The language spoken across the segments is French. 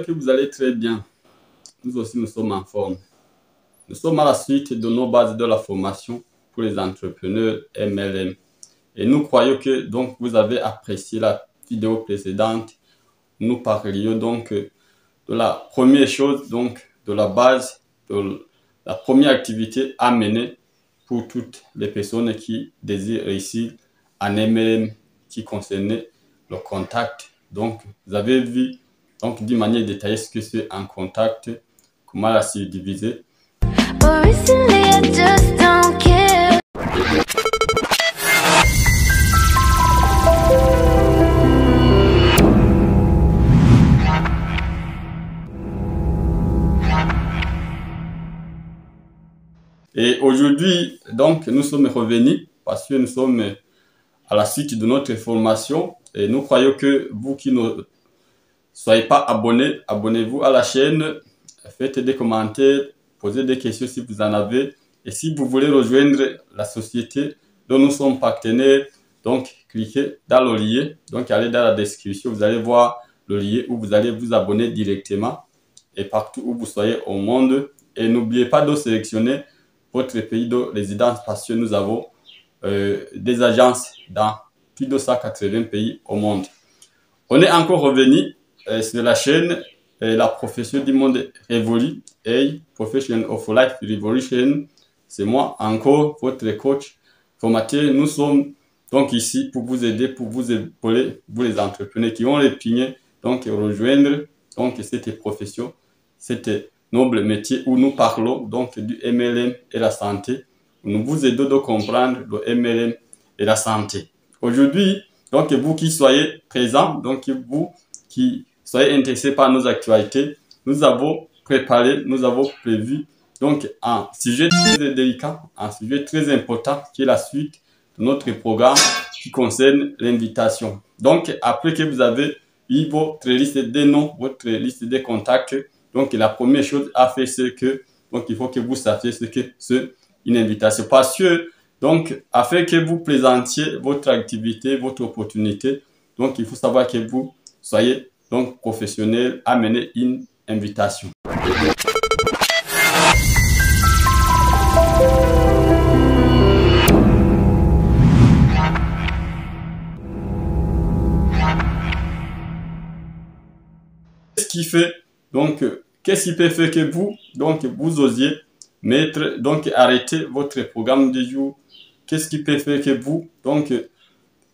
que vous allez très bien. Nous aussi, nous sommes en forme. Nous sommes à la suite de nos bases de la formation pour les entrepreneurs MLM. Et nous croyons que donc, vous avez apprécié la vidéo précédente. Nous parlions donc de la première chose, donc de la base, de la première activité à mener pour toutes les personnes qui désirent réussir en MLM qui concernait le contact. Donc, vous avez vu donc d'une manière détaillée ce que c'est un contact, comment la subdiviser. Et aujourd'hui, donc, nous sommes revenus parce que nous sommes à la suite de notre formation et nous croyons que vous qui ne soyez pas abonnés, abonnez-vous à la chaîne, faites des commentaires, posez des questions si vous en avez. Et si vous voulez rejoindre la société dont nous sommes partenaires, donc cliquez dans le lien, donc allez dans la description, vous allez voir le lien où vous allez vous abonner directement et partout où vous soyez au monde. Et n'oubliez pas de sélectionner votre pays de résidence parce que nous avons des agences dans plus de 180 pays au monde. On est encore revenu sur la chaîne La profession du monde évolue et Profession of Life Revolution. C'est moi encore, votre coach formateur. Nous sommes donc ici pour vous aider, pour vous épauler, vous les entrepreneurs qui ont les pignets, donc rejoindre donc cette profession, cette noble métier où nous parlons donc du MLM et la santé. Nous vous aidons de comprendre le MLM et la santé. Aujourd'hui, donc vous qui soyez présents, donc vous qui soyez intéressés par nos actualités, nous avons préparé, nous avons prévu donc un sujet très délicat, un sujet très important qui est la suite de notre programme qui concerne l'invitation. Donc après que vous avez eu votre liste des noms, votre liste des contacts, donc la première chose à faire c'est que donc il faut que vous sachiez ce que c'est une invitation. Parce que donc afin que vous présentiez votre activité, votre opportunité, donc il faut savoir que vous soyez donc professionnel à mener une invitation. Qu'est-ce qui fait donc qu'est-ce qui peut faire que vous donc vous osiez mettre donc arrêter votre programme du jour? Qu'est-ce qui peut faire que vous donc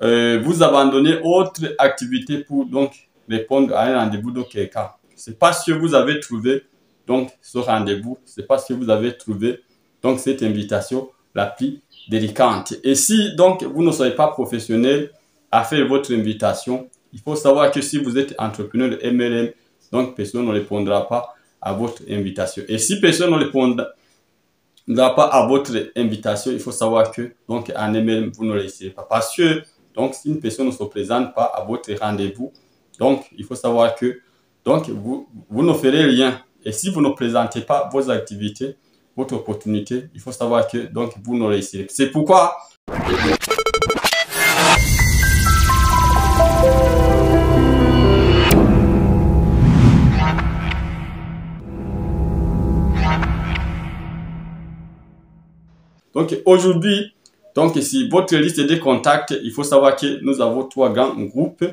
vous abandonnez autre activité pour donc répondre à un rendez-vous de quelqu'un? C'est parce que vous avez trouvé donc ce rendez-vous, c'est parce que vous avez trouvé donc cette invitation la plus délicate. Et si donc vous ne soyez pas professionnel à faire votre invitation, il faut savoir que si vous êtes entrepreneur de MLM, donc personne ne répondra pas à votre invitation. Et si personne ne répondra pas à votre invitation, il faut savoir que donc en MLM vous ne réussirez pas. Parce que donc si une personne ne se présente pas à votre rendez-vous, donc il faut savoir que donc vous ne ferez rien. Et si vous ne présentez pas vos activités, votre opportunité, il faut savoir que donc vous ne réussirez pas. C'est pourquoi donc aujourd'hui, donc si votre liste de contacts, il faut savoir que nous avons 3 grands groupes.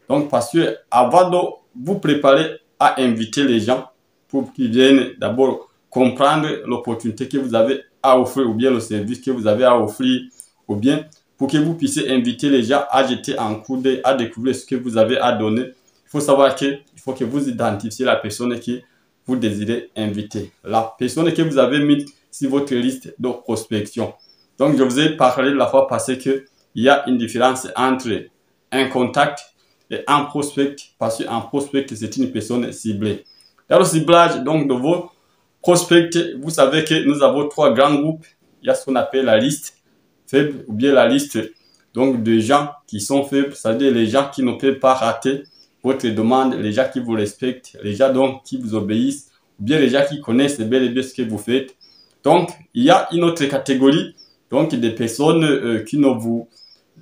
Donc parce que avant de vous préparer à inviter les gens pour qu'ils viennent d'abord comprendre l'opportunité que vous avez à offrir ou bien le service que vous avez à offrir ou bien pour que vous puissiez inviter les gens à jeter un coup d'œil, à découvrir ce que vous avez à donner, il faut savoir qu'il faut que vous identifiez la personne que vous désirez inviter. La personne que vous avez mise sur votre liste de prospection. Donc je vous ai parlé la fois passée qu'il y a une différence entre un contact et un prospect, parce qu'un prospect, c'est une personne ciblée. Dans le ciblage donc, de vos prospects, vous savez que nous avons 3 grands groupes. Il y a ce qu'on appelle la liste faible ou bien la liste donc, de gens qui sont faibles, c'est-à-dire les gens qui ne peuvent pas rater votre demande, les gens qui vous respectent, les gens donc, qui vous obéissent, ou bien les gens qui connaissent bel et bien ce que vous faites. Donc, il y a une autre catégorie donc, des personnes qui ne vous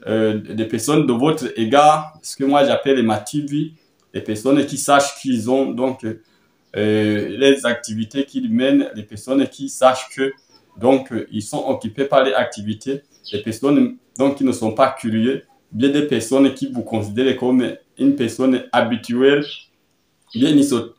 des personnes de votre égard, ce que moi j'appelle les matures, les personnes qui sachent qu'ils ont donc les activités qu'ils mènent, les personnes qui sachent que donc ils sont occupés par les activités, les personnes donc qui ne sont pas curieux, bien des personnes qui vous considèrent comme une personne habituelle, bien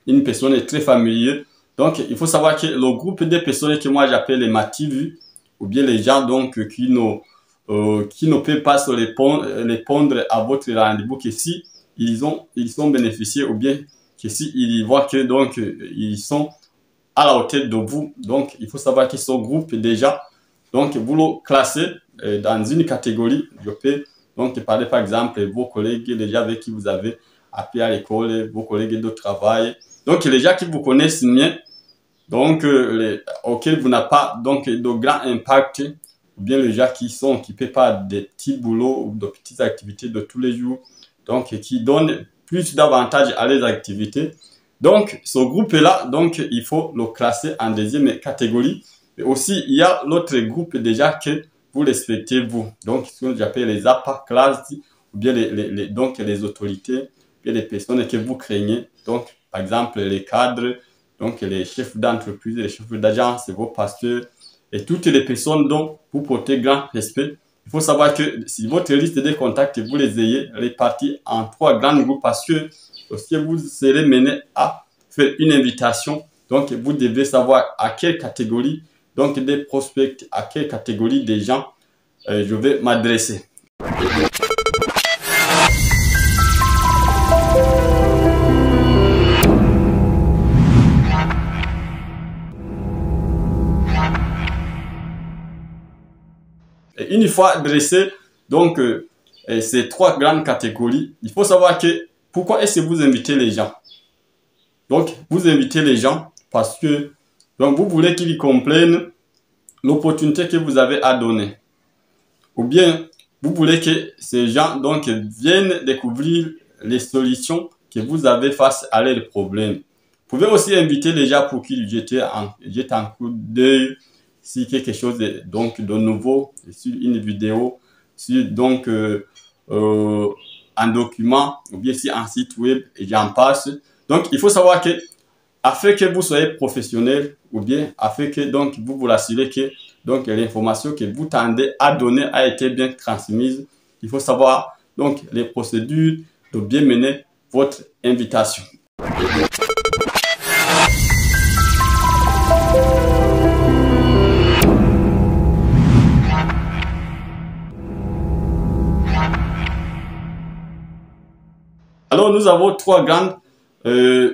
une personne très familière. Donc il faut savoir que le groupe des personnes que moi j'appelle les mativus, ou bien les gens donc qui ne peuvent pas se répondre à votre rendez-vous, que si ils sont bénéficiés, ou bien que si ils voient que donc ils sont à la hauteur de vous, donc il faut savoir que ce groupe déjà, donc vous le classez dans une catégorie. Je peux donc parler par exemple vos collègues, les gens avec qui vous avez appris à l'école, vos collègues de travail, donc les gens qui vous connaissent mieux, donc auxquels vous n'avez pas donc de grand impact, ou bien les gens qui sont occupés par des petits boulots ou de petites activités de tous les jours, donc qui donnent plus d'avantages à les activités. Donc ce groupe-là, donc il faut le classer en deuxième catégorie. Et aussi, il y a l'autre groupe déjà que vous respectez vous. Donc ce que j'appelle les upper class, ou bien donc les autorités, et les personnes que vous craignez. Donc par exemple les cadres, donc les chefs d'entreprise, les chefs d'agence, vos pasteurs et toutes les personnes dont vous portez grand respect. Il faut savoir que si votre liste de contacts, vous les ayez répartis en 3 grands groupes, parce que lorsque vous serez mené à faire une invitation, donc vous devez savoir à quelle catégorie donc des prospects, à quelle catégorie des gens je vais m'adresser. Et une fois dressé donc ces 3 grandes catégories, il faut savoir que pourquoi est-ce que vous invitez les gens? Donc vous invitez les gens parce que donc vous voulez qu'ils comprennent l'opportunité que vous avez à donner, ou bien vous voulez que ces gens donc viennent découvrir les solutions que vous avez face à leurs problèmes. Vous pouvez aussi inviter les gens pour qu'ils jettent un coup d'œil sur quelque chose donc de nouveau, sur une vidéo, sur donc un document, ou bien sur un site web, et j'en passe. Donc il faut savoir que afin que vous soyez professionnel, ou bien afin que donc vous vous assurez que donc l'information que vous tendez à donner a été bien transmise, il faut savoir donc les procédures de bien mener votre invitation. Alors nous avons 3 grandes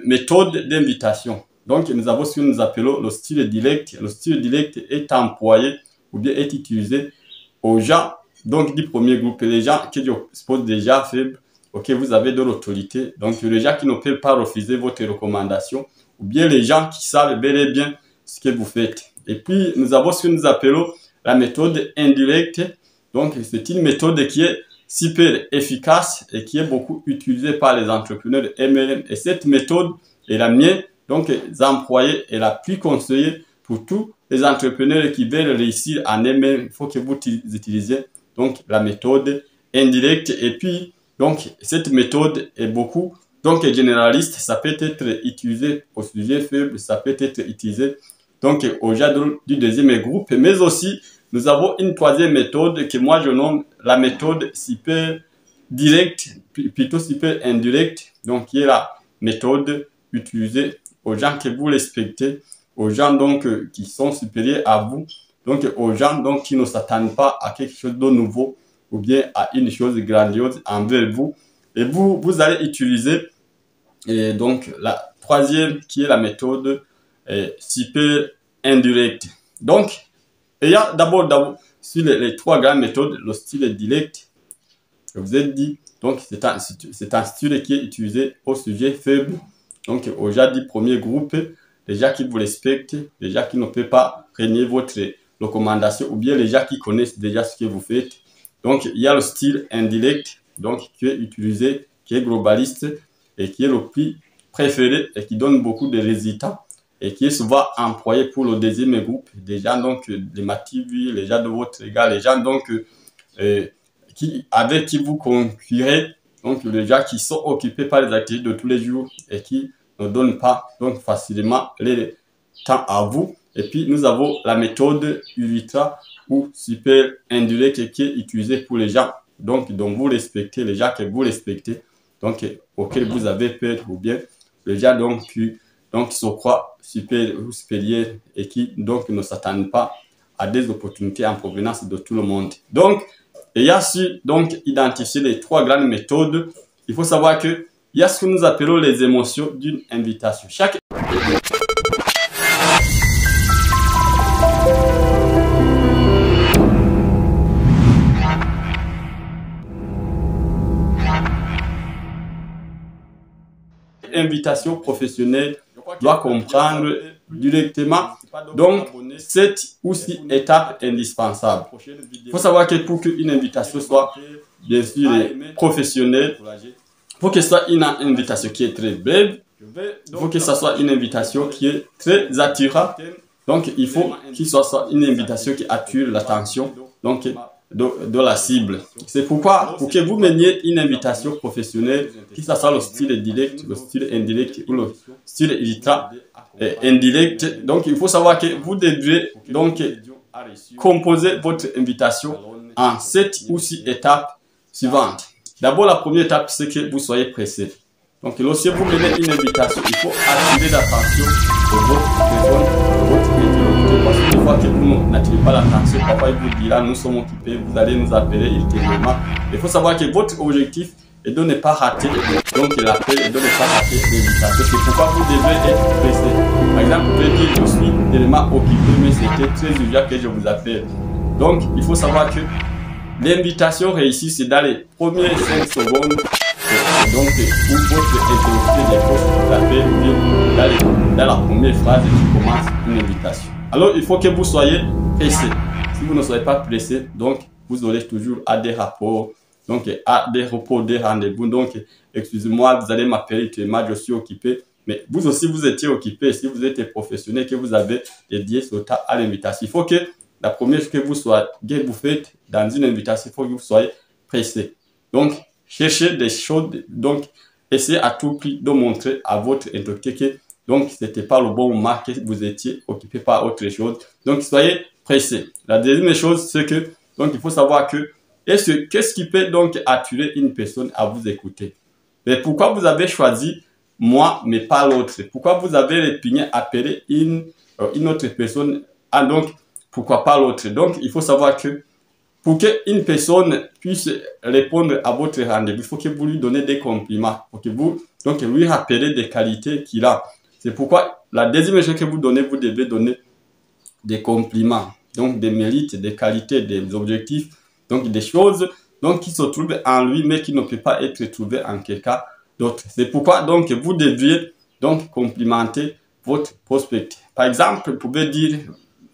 méthodes d'invitation. Donc nous avons ce que nous appelons le style direct. Le style direct est employé ou bien est utilisé aux gens donc du premier groupe, les gens qui se posent déjà faibles, ok, vous avez de l'autorité, donc les gens qui ne peuvent pas refuser votre recommandation, ou bien les gens qui savent bel et bien ce que vous faites. Et puis nous avons ce que nous appelons la méthode indirecte. Donc c'est une méthode qui est super efficace et qui est beaucoup utilisée par les entrepreneurs MLM. Et cette méthode est la mienne, donc employée et la plus conseillée pour tous les entrepreneurs qui veulent réussir en MLM. Il faut que vous utilisiez donc la méthode indirecte. Et puis donc cette méthode est beaucoup donc généraliste. Ça peut être utilisé au sujet faible, ça peut être utilisé donc aux gens du deuxième groupe, mais aussi nous avons une 3e méthode que moi je nomme la méthode super directe, plutôt super indirecte, donc qui est la méthode utilisée aux gens que vous respectez, aux gens donc qui sont supérieurs à vous, donc aux gens donc qui ne s'attendent pas à quelque chose de nouveau ou bien à une chose grandiose envers vous. Et vous allez utiliser et donc la 3e qui est la méthode super indirecte. Donc il y a d'abord sur les 3 grandes méthodes, le style direct, je vous ai dit, donc c'est un style qui est utilisé au sujet faible, donc aux gens du premier groupe, les gens qui vous respectent, les gens qui ne peuvent pas renier votre recommandation, ou bien les gens qui connaissent déjà ce que vous faites. Donc il y a le style indirect, donc qui est utilisé, qui est globaliste et qui est le plus préféré et qui donne beaucoup de résultats, et qui est souvent employé pour le deuxième groupe, des gens donc les mativus, les gens de votre égard, les gens donc avec qui vous concurrez donc les gens qui sont occupés par les activités de tous les jours et qui ne donnent pas donc facilement les temps à vous. Et puis nous avons la méthode ultra ou super indirecte qui est utilisée pour les gens donc dont vous respectez, les gens que vous respectez, donc auxquels vous avez peur, ou bien les gens donc qui se croient super ou supérieurs et qui donc ne s'attendent pas à des opportunités en provenance de tout le monde. Donc, ayant su donc identifier les trois grandes méthodes, il faut savoir que il y a ce que nous appelons les émotions d'une invitation. Chaque invitation professionnelle doit comprendre directement donc 7 ou 6 étapes indispensables. Il faut savoir que pour qu'une invitation soit bien sûr professionnelle, il faut que ce soit une invitation qui est très brève, il faut que ce soit une invitation qui est très attirante, donc il faut qu'il soit une invitation qui attire l'attention donc de la cible. C'est pourquoi, pour que vous meniez une invitation professionnelle, que ce soit le style direct, le style indirect ou le style ultra indirect, donc il faut savoir que vous devez donc composer votre invitation en 7 ou 6 étapes suivantes. D'abord, la première étape, c'est que vous soyez pressé. Donc, lorsque vous menez une invitation, il faut attirer l'attention de votre personne, de votre interlocuteur. Parce qu'une fois que vous n'attirez pas l'attention, parfois il vous dira nous sommes occupés, vous allez nous appeler ultérieurement. Il faut savoir que votre objectif est de ne pas rater donc l'appel et de ne pas rater l'invitation. C'est pourquoi vous devez être pressé. Par exemple, vous pouvez dire je suis tellement occupé, mais c'était très urgent que je vous appelle. Donc, il faut savoir que l'invitation réussie, c'est dans les premières 5 secondes. Donc, où votre interlocuteur dépose l'appel dans la première phrase qui commence une invitation. Alors, il faut que vous soyez pressé. Si vous ne soyez pas pressé, donc vous aurez toujours à des rapports, donc à des repos, des rendez-vous. Donc, excusez-moi, vous allez m'appeler tellement je suis occupé. Mais vous aussi, vous étiez occupé. Si vous êtes professionnel, que vous avez dédié ce temps à l'invitation, il faut que la première chose que vous faites dans une invitation, il faut que vous soyez pressé. Donc, cherchez des choses, donc essayez à tout prix de montrer à votre interlocuteur que donc ce n'était pas le bon moment, que vous étiez occupé par autre chose. Donc, soyez pressé. La deuxième chose, c'est que donc il faut savoir que qu'est-ce qui peut donc attirer une personne à vous écouter. Mais pourquoi vous avez choisi moi, mais pas l'autre? Pourquoi vous avez répugné appeler une autre personne? Ah, donc, pourquoi pas l'autre? Donc, il faut savoir que pour qu'une personne puisse répondre à votre rendez-vous, il faut que vous lui donnez des compliments, pour que vous donc lui rappelez des qualités qu'il a. C'est pourquoi la deuxième chose que vous donnez, vous devez donner des compliments, donc des mérites, des qualités, des objectifs, donc des choses donc qui se trouvent en lui, mais qui ne peut pas être trouvées en quelqu'un d'autre. C'est pourquoi donc vous deviez donc complimenter votre prospect. Par exemple, vous pouvez dire,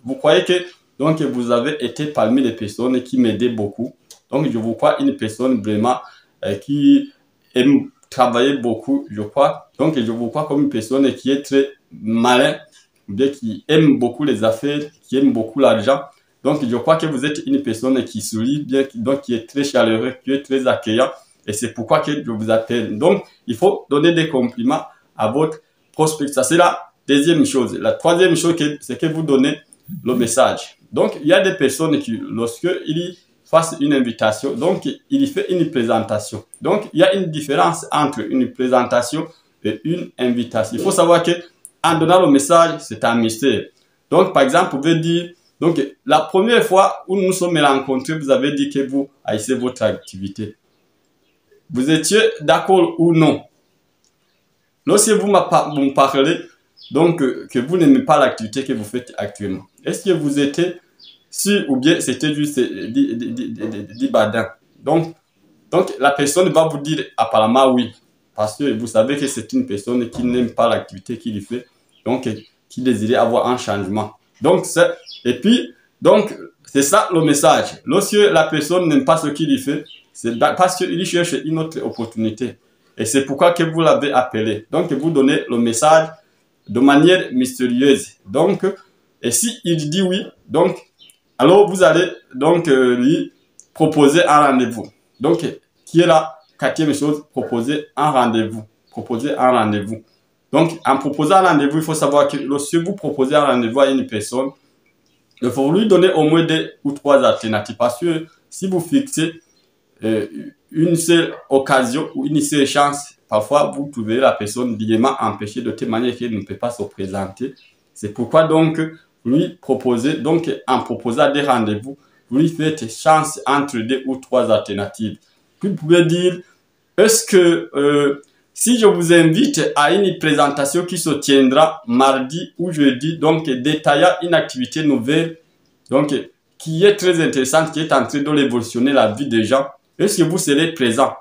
vous croyez que donc vous avez été parmi les personnes qui m'aidaient beaucoup. Donc je vous crois une personne vraiment qui aime travailler beaucoup, je crois. Donc je vous crois comme une personne qui est très malin, bien qui aime beaucoup les affaires, qui aime beaucoup l'argent. Donc je crois que vous êtes une personne qui sourit bien, donc qui est très chaleureux, qui est très accueillant. Et c'est pourquoi que je vous appelle. Donc il faut donner des compliments à votre prospect. Ça c'est la deuxième chose. La troisième chose, c'est que vous donnez le message. Donc, il y a des personnes qui, lorsqu'ils fassent une invitation, donc, il fait une présentation. Donc, il y a une différence entre une présentation et une invitation. Il faut savoir que, en donnant le message, c'est un mystère. Donc, par exemple, vous pouvez dire, donc, la première fois où nous nous sommes rencontrés, vous avez dit que vous haïssez votre activité. Vous étiez d'accord ou non? Lorsque vous me parlez, donc, que vous n'aimez pas l'activité que vous faites actuellement. Est-ce que vous étiez sûr ou bien c'était juste dit badin? Donc, la personne va vous dire apparemment oui. Parce que vous savez que c'est une personne qui n'aime pas l'activité qu'il fait. Donc, qui désirait avoir un changement. Donc, et puis, donc, c'est ça le message. Lorsque la personne n'aime pas ce qu'il fait, c'est parce qu'il cherche une autre opportunité. Et c'est pourquoi que vous l'avez appelé. Donc, vous donnez le message de manière mystérieuse. Donc, et si il dit oui, donc, alors vous allez donc lui proposer un rendez-vous. Donc, qui est là, quatrième chose, proposer un rendez-vous. Proposer un rendez-vous. Donc, en proposant un rendez-vous, il faut savoir que lorsque vous proposez un rendez-vous à une personne, il faut lui donner au moins 2 ou 3 alternatives. Parce que si vous fixez une seule occasion ou une seule chance, parfois vous trouvez la personne liément empêchée de telle manière qu'elle ne peut pas se présenter. C'est pourquoi donc, lui proposer, donc en proposant des rendez-vous, vous lui faites chance entre 2 ou 3 alternatives. Puis vous pouvez dire, est-ce que si je vous invite à une présentation qui se tiendra mardi ou jeudi, donc détaillant une activité nouvelle, donc qui est très intéressante, qui est en train de révolutionner la vie des gens, est-ce que vous serez présent?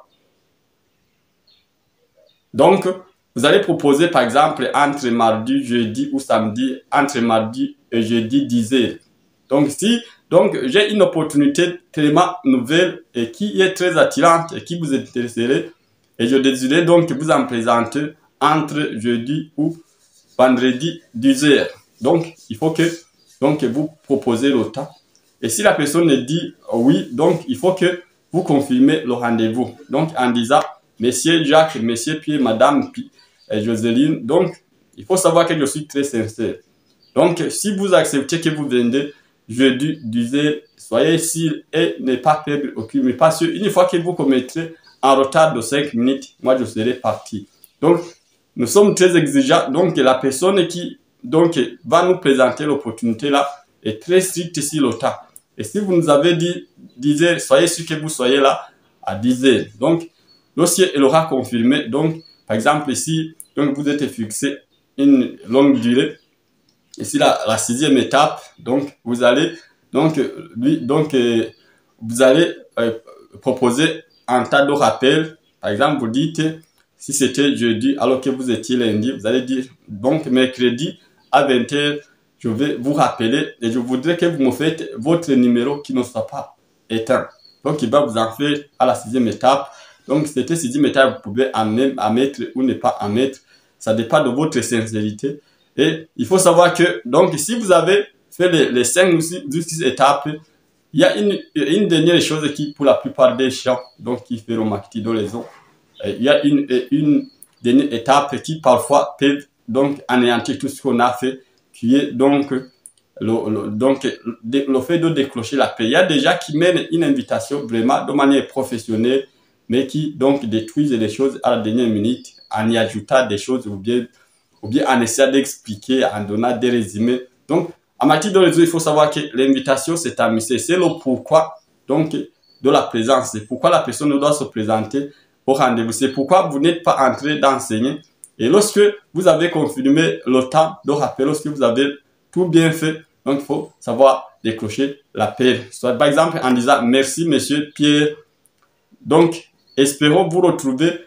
Donc, vous allez proposer par exemple entre mardi, jeudi ou samedi, entre mardi et jeudi 10 heures. Donc, si j'ai une opportunité tellement nouvelle et qui est très attirante et qui vous intéresserait, et je désirais donc vous en présenter entre jeudi ou vendredi 10 heures. Donc, il faut que vous proposez le temps. Et si la personne dit oui, donc il faut que vous confirmez le rendez-vous. Donc, en disant, Monsieur Jacques, Monsieur Pierre, Madame Joseline, donc, il faut savoir que je suis très sincère. Donc, si vous acceptez que vous vendez jeudi 10 heures, soyez sûr et ne pas perdre aucune minute. Parce qu'une fois que vous commettrez en retard de 5 minutes, moi je serai parti. Donc, nous sommes très exigeants. Donc, la personne qui va nous présenter l'opportunité là est très stricte sur le temps. Et si vous nous avez dit 10 heures, soyez sûr que vous soyez là à 10 heures. Donc, lorsqu'elle aura confirmé, donc, par exemple, ici, donc vous êtes fixé une longue durée. Ici, la 6e étape, donc, vous allez, vous allez proposer un tas de rappels. Par exemple, vous dites, si c'était jeudi, alors que vous étiez lundi, vous allez dire, donc, mercredi à 20 h, je vais vous rappeler et je voudrais que vous me faites votre numéro qui ne soit pas éteint. Donc, il va vous en faire à la 6e étape. Donc, cette 6e étape, vous pouvez en mettre ou ne pas en mettre. Ça dépend de votre sincérité. Et il faut savoir que, donc, si vous avez fait les 5 ou 6 étapes, il y a une dernière chose qui, pour la plupart des gens, donc, qui fait remarquer dans les autres, il y a une dernière étape qui, parfois, peut, donc, anéantir tout ce qu'on a fait, qui est, donc, le fait de déclencher la paix. Il y a des gens qui mènent une invitation vraiment de manière professionnelle, mais qui, donc, détruisent les choses à la dernière minute, en y ajoutant des choses ou bien en essayant d'expliquer, en donnant des résumés. Donc, en matière de réseau, il faut savoir que l'invitation, c'est un message. C'est le pourquoi, donc, de la présence. C'est pourquoi la personne doit se présenter au rendez-vous. C'est pourquoi vous n'êtes pas en train d'enseigner. Et lorsque vous avez confirmé le temps de rappel, lorsque vous avez tout bien fait, donc, il faut savoir décrocher l'appel. Soit, par exemple, en disant, merci, monsieur Pierre. Donc, espérons vous retrouver.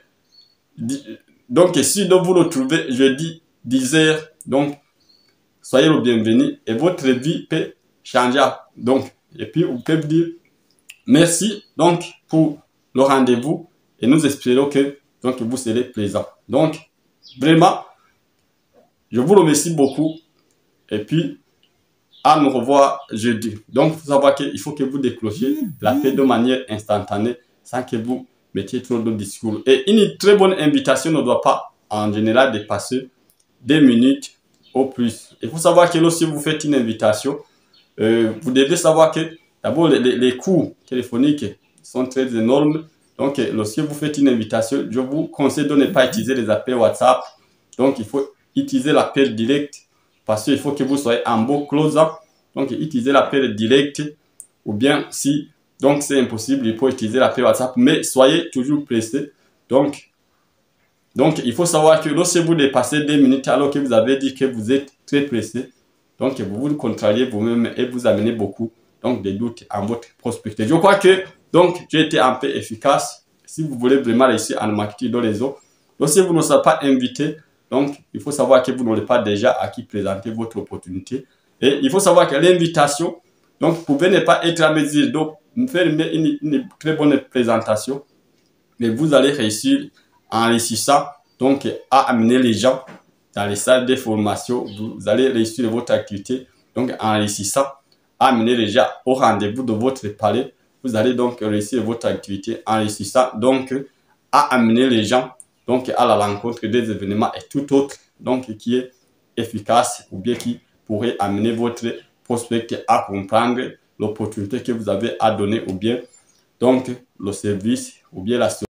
Donc, si vous retrouvez jeudi 10 h, donc, soyez le bienvenu et votre vie peut changer. Donc, et puis, vous pouvez dire merci donc pour le rendez-vous et nous espérons que donc, vous serez présent. Donc, vraiment, je vous remercie beaucoup et puis, à nous revoir jeudi. Donc, il faut savoir qu'il faut que vous déclochiez la paix de manière instantanée sans que vous mettiez trop de discours. Et une très bonne invitation ne doit pas, en général, dépasser 2 minutes au plus. Il faut savoir que lorsque vous faites une invitation, vous devez savoir que d'abord les coûts téléphoniques sont très énormes. Donc, lorsque vous faites une invitation, je vous conseille de ne pas utiliser les appels WhatsApp. Donc, il faut utiliser l'appel direct parce qu'il faut que vous soyez en beau closant. Donc, utilisez l'appel direct ou bien si donc c'est impossible, il faut utiliser l'appel WhatsApp, mais soyez toujours pressé. Donc, il faut savoir que lorsque vous dépassez 2 minutes alors que vous avez dit que vous êtes très pressé, donc vous vous contrariez vous-même et vous amenez beaucoup donc des doutes en votre prospecteur. Je crois que donc j'ai été un peu efficace. Si vous voulez vraiment réussir en marketing dans les autres, lorsque vous ne serez pas invité, donc il faut savoir que vous n'aurez pas déjà à qui présenter votre opportunité. Et il faut savoir que l'invitation, donc vous pouvez ne pas être à mesure de faire une très bonne présentation, mais vous allez réussir en réussissant donc à amener les gens dans les salles de formation. Vous allez réussir votre activité donc en réussissant à amener les gens au rendez-vous de votre palais. Vous allez donc réussir votre activité en réussissant donc à amener les gens donc à la rencontre des événements et tout autre donc qui est efficace ou bien qui pourrait amener votre prospect à comprendre l'opportunité que vous avez à donner ou bien donc le service ou bien la